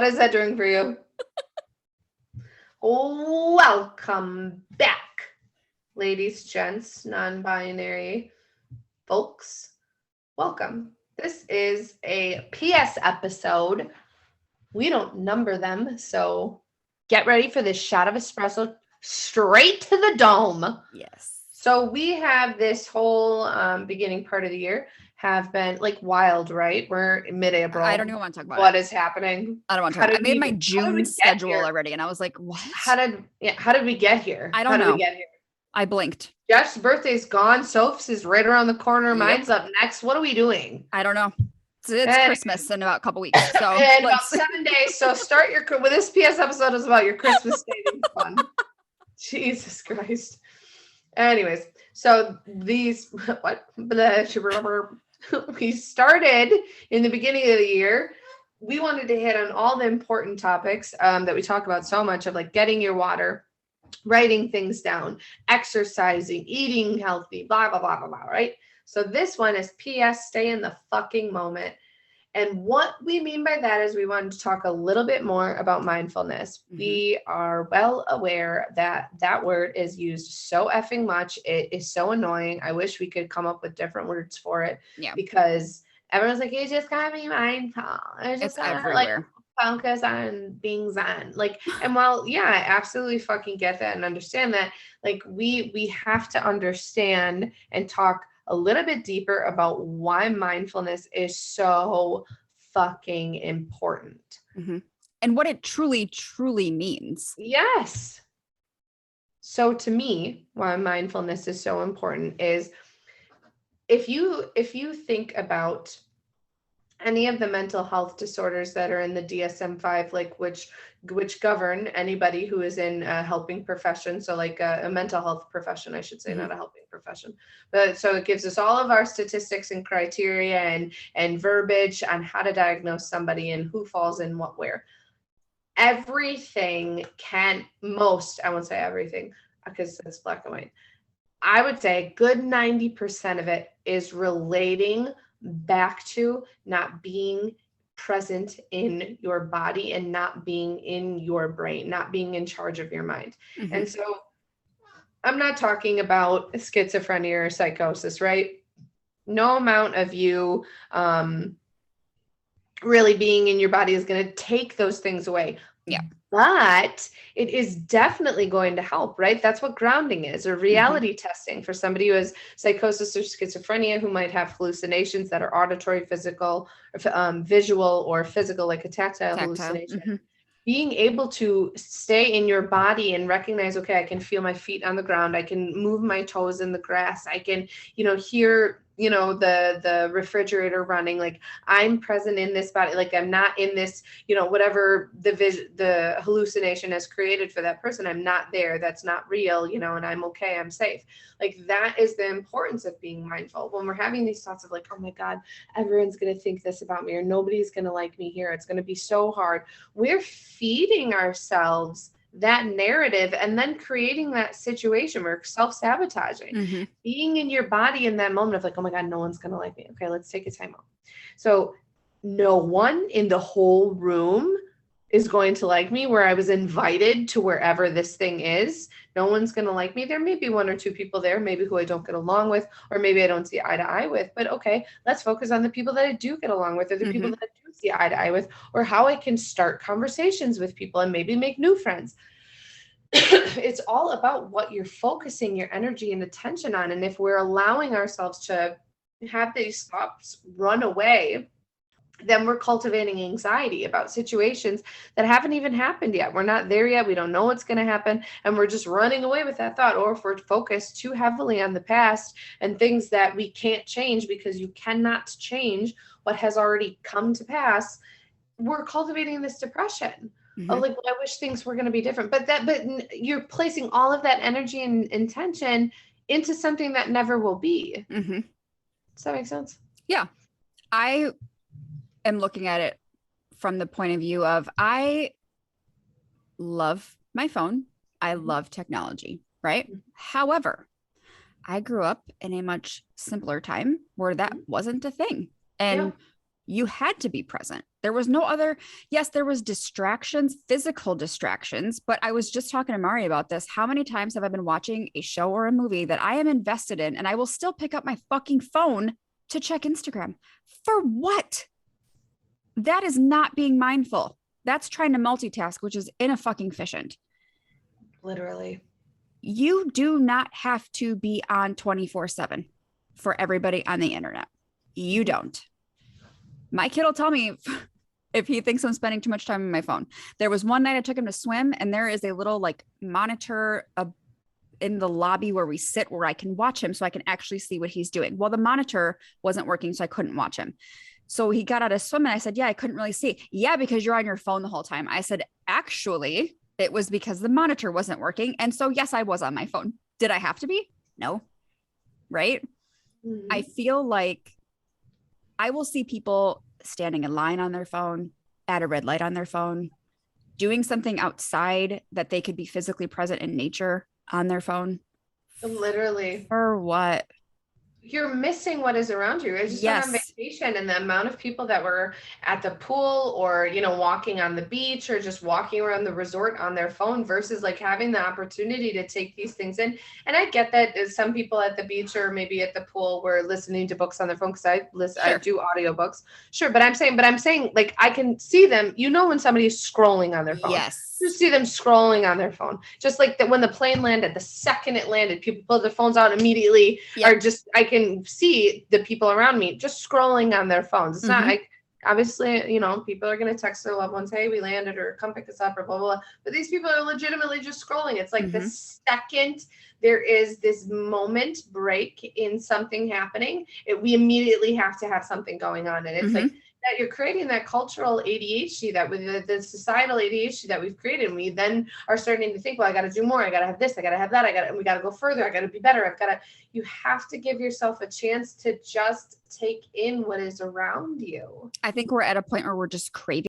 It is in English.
What is that doing for you? Welcome back, ladies, gents, non-binary folks. Welcome. This is a PS episode. We don't number them, so get ready for this shot of espresso straight to the dome. Yes. So we have this whole beginning part of the year have been like wild, right? We're in mid-April. I don't even want to talk about what is happening. I don't want to talk. I made my June schedule already, and I was like, "What? How did we get here? I don't know. How did we get here? I blinked. Jeff's birthday's gone. Soph's is right around the corner. Mine's up next. What are we doing? I don't know. It's Christmas in about a couple weeks. So in about 7 days. So start your with this PS episode is about your Christmas savings fund. Jesus Christ. Anyways, so these we started in the beginning of the year. We wanted to hit on all the important topics that we talk about so much of, like getting your water, writing things down, exercising, eating healthy, blah, blah, blah, blah, blah, right? So this one is PS, stay in the fucking moment. And what we mean by that is we wanted to talk a little bit more about mindfulness. Mm-hmm. We are well aware that that word is used so effing much. It is so annoying. I wish we could come up with different words for it. Yeah. Because everyone's like, you just gotta be mindful. It's everywhere. Like, focus on being zen. Like, and while, yeah, I absolutely fucking get that and understand that, like, we have to understand and talk a little bit deeper about why mindfulness is so fucking important. Mm-hmm. And what it truly, truly means. Yes. So to me, why mindfulness is so important is if you think about any of the mental health disorders that are in the DSM-5, like which govern anybody who is in a helping profession. So like a mental health profession, I should say, mm-hmm. not a helping profession. But so it gives us all of our statistics and criteria and verbiage on how to diagnose somebody and who falls in what where. Everything I won't say everything because it's black and white. I would say a good 90% of it is relating back to not being present in your body and not being in your brain, not being in charge of your mind. Mm-hmm. And so I'm not talking about schizophrenia or psychosis, right? No amount of you really being in your body is going to take those things away. Yeah. But it is definitely going to help, right? That's what grounding is, or reality mm-hmm. testing for somebody who has psychosis or schizophrenia, who might have hallucinations that are auditory, physical, visual, or physical, like a tactile hallucination. Mm-hmm. Being able to stay in your body and recognize, okay, I can feel my feet on the ground. I can move my toes in the grass. I can, hear, the refrigerator running. Like, I'm present in this body. Like, I'm not in this, whatever the hallucination has created for that person. I'm not there. That's not real, and I'm okay. I'm safe. Like, that is the importance of being mindful. When we're having these thoughts of like, oh my God, everyone's going to think this about me, or nobody's going to like me here. It's going to be so hard. We're feeding ourselves that narrative and then creating that situation. We're self-sabotaging. Mm-hmm. Being in your body in that moment of like, oh my God, no one's going to like me. Okay, let's take a time out. So no one in the whole room is going to like me where I was invited to wherever this thing is. No one's going to like me. There may be one or two people there, maybe who I don't get along with, or maybe I don't see eye to eye with, but okay, let's focus on the people that I do get along with, or the mm-hmm. people that I do see eye to eye with, or how I can start conversations with people and maybe make new friends. It's all about what you're focusing your energy and attention on. And if we're allowing ourselves to have these thoughts run away, then we're cultivating anxiety about situations that haven't even happened yet. We're not there yet. We don't know what's going to happen. And we're just running away with that thought. Or if we're focused too heavily on the past and things that we can't change because you cannot change what has already come to pass, we're cultivating this depression. Mm-hmm. Oh, like, well, I wish things were going to be different. But you're placing all of that energy and intention into something that never will be. Mm-hmm. Does that make sense? Yeah. I am looking at it from the point of view of, I love my phone. I love technology, right? Mm-hmm. However, I grew up in a much simpler time where that wasn't a thing. And you had to be present. There was no other, yes, there was distractions, physical distractions, but I was just talking to Mari about this. How many times have I been watching a show or a movie that I am invested in and I will still pick up my fucking phone to check Instagram? For what? That is not being mindful. That's trying to multitask, which is inefficient. Literally. You do not have to be on 24/7 for everybody on the internet. You don't. My kid will tell me if he thinks I'm spending too much time on my phone. There was one night I took him to swim, and there is a little like monitor in the lobby where we sit where I can watch him so I can actually see what he's doing. Well, the monitor wasn't working, so I couldn't watch him. So he got out of swim and I said, yeah, I couldn't really see. Yeah, because you're on your phone the whole time. I said, actually, it was because the monitor wasn't working. And so, yes, I was on my phone. Did I have to be? No. Right? Mm-hmm. I feel like I will see people standing in line on their phone, at a red light on their phone, doing something outside that they could be physically present in nature on their phone. Literally. For what? You're missing what is around you. I just went on vacation, and the amount of people that were at the pool or, you know, walking on the beach or just walking around the resort on their phone versus like having the opportunity to take these things in. And I get that some people at the beach or maybe at the pool were listening to books on their phone, because I do audiobooks. Sure. But I'm saying like I can see them, you know, when somebody's scrolling on their phone. Yes. You see them scrolling on their phone. Just like that when the plane landed, the second it landed, people pulled their phones out immediately. Yep. Or just, I can see the people around me just scrolling on their phones. It's not like, obviously, you know, people are going to text their loved ones, hey, we landed, or come pick us up, or blah, blah, blah. But these people are legitimately just scrolling. It's like the second there is this moment break in something happening, we immediately have to have something going on. And it's like, that you're creating that cultural ADHD, that with the societal ADHD that we've created. And we then are starting to think, well, I got to do more. I got to have this. I got to have that. We got to go further. I got to be better. You have to give yourself a chance to just take in what is around you. I think we're at a point where we're just craving